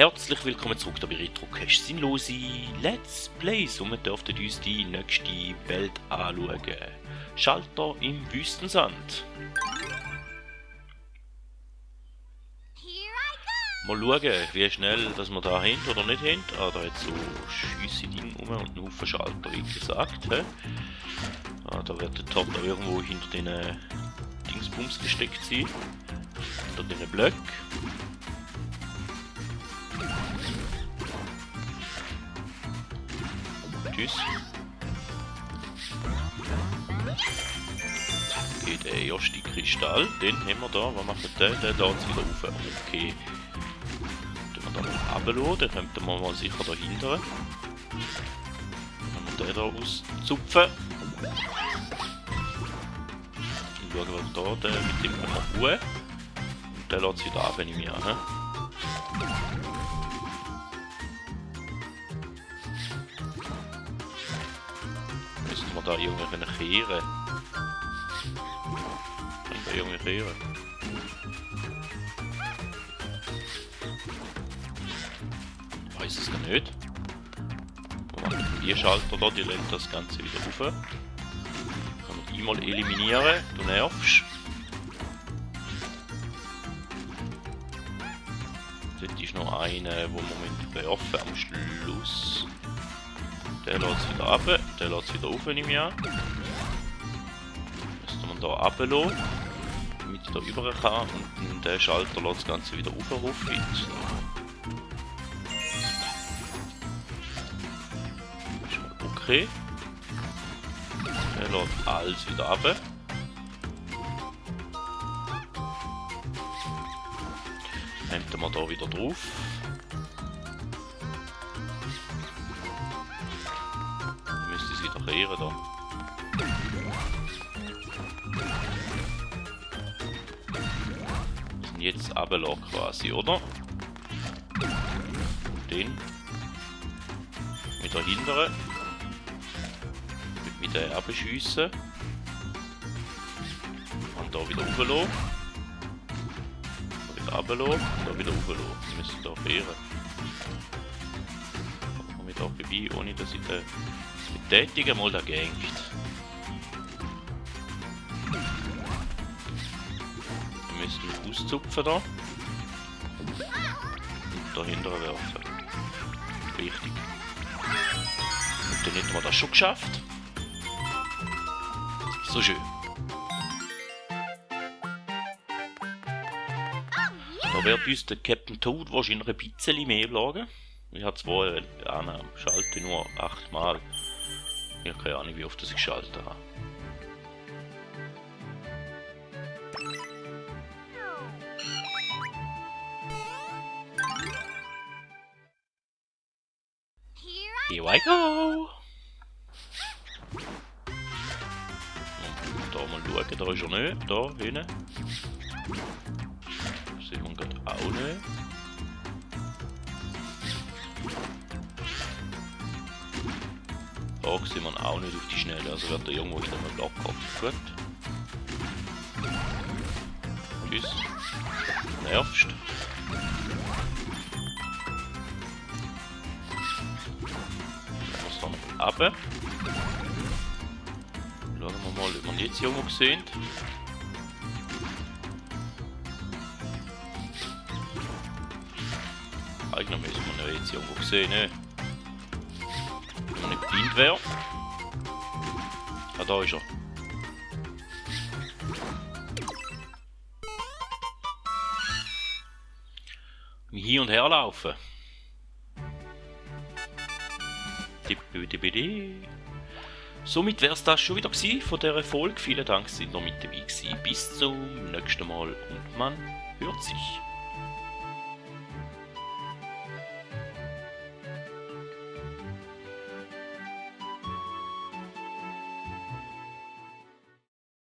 Herzlich willkommen zurück bei Retrocache Sinnlose Let's Plays und wir dürften uns die nächste Welt anschauen. Schalter im Wüstensand. Mal schauen, wie schnell dass wir da haben oder nicht haben. Ah, da hat so scheisse Dinge rum und einen Haufen Schalter, wie gesagt. Ah, da wird der Top da irgendwo hinter den Dingsbums gesteckt sein. Hinter den Blöcken. Tschüss. Okay, der erste Kristall, den haben wir da. Was macht der? Der lädt es wieder auf. Okay. Den wir da mal runterlassen, den könnten wir mal sicher dahinter. Dann haben wir den da auszupfen. Dann schauen wir da, den, mit dem können wir ruhen. Und der lädt es wieder runter, nehme ich an. Müssen wir da irgendwie kehren? Können wir irgendwie kehren? Ich weiss es gar nicht. Wir machen die Schalter da, die lenken das Ganze wieder rauf. Können wir die mal eliminieren, du nervst. Dort ist noch einer, den wir werfen am Schluss. Der lädt es wieder runter, der lädt es wieder rauf, nehme ich an. Müsste man da runterlassen, damit ich da rüber kann und der Schalter lädt das Ganze wieder rauf, hoffe ich. Ist mal okay. Der lädt alles wieder runter. Nehmen wir da wieder drauf. Wieder kehren da. Wir sind jetzt runtergelassen quasi, oder? Den. Mit der hinteren. Mit der abschiessen. Und da wieder rauflassen. Da wieder runterlassen. Und da wieder rauflassen. Wir müssen da kehren. Da kommen wir da vorbei, ohne dass ich den betätigen mal da gängt. Wir müssen auszupfen da. Und dahinter werfen. Richtig. Und dann hätten wir das schon geschafft. So schön. Da wird uns der Captain Toad wahrscheinlich ein bisschen mehr schlagen. Ich habe zwar Schalter nur 8 Mal. Ich habe keine Ahnung, wie oft ich geschaltet habe. Here I go! Und da mal schauen, da ist er nicht. Da hinten. Das sieht man gerade auch nicht. Da sieht man auch nicht auf die Schnelle, also wird er irgendwo in einem Block gehabt. Gut. Tschüss. Nervst. Lassen wir es dann runter. Schauen wir mal, ob wir ihn jetzt irgendwo sehen. Eigentlich müssen wir ihn jetzt irgendwo sehen, ne? Wenn man nicht blind wäre. Ah, da ist er. Hier und her laufen. Somit wäre es das schon wieder gewesen von dieser Folge. Vielen Dank, dass ihr noch mit dabei gewesen. Bis zum nächsten Mal und man hört sich.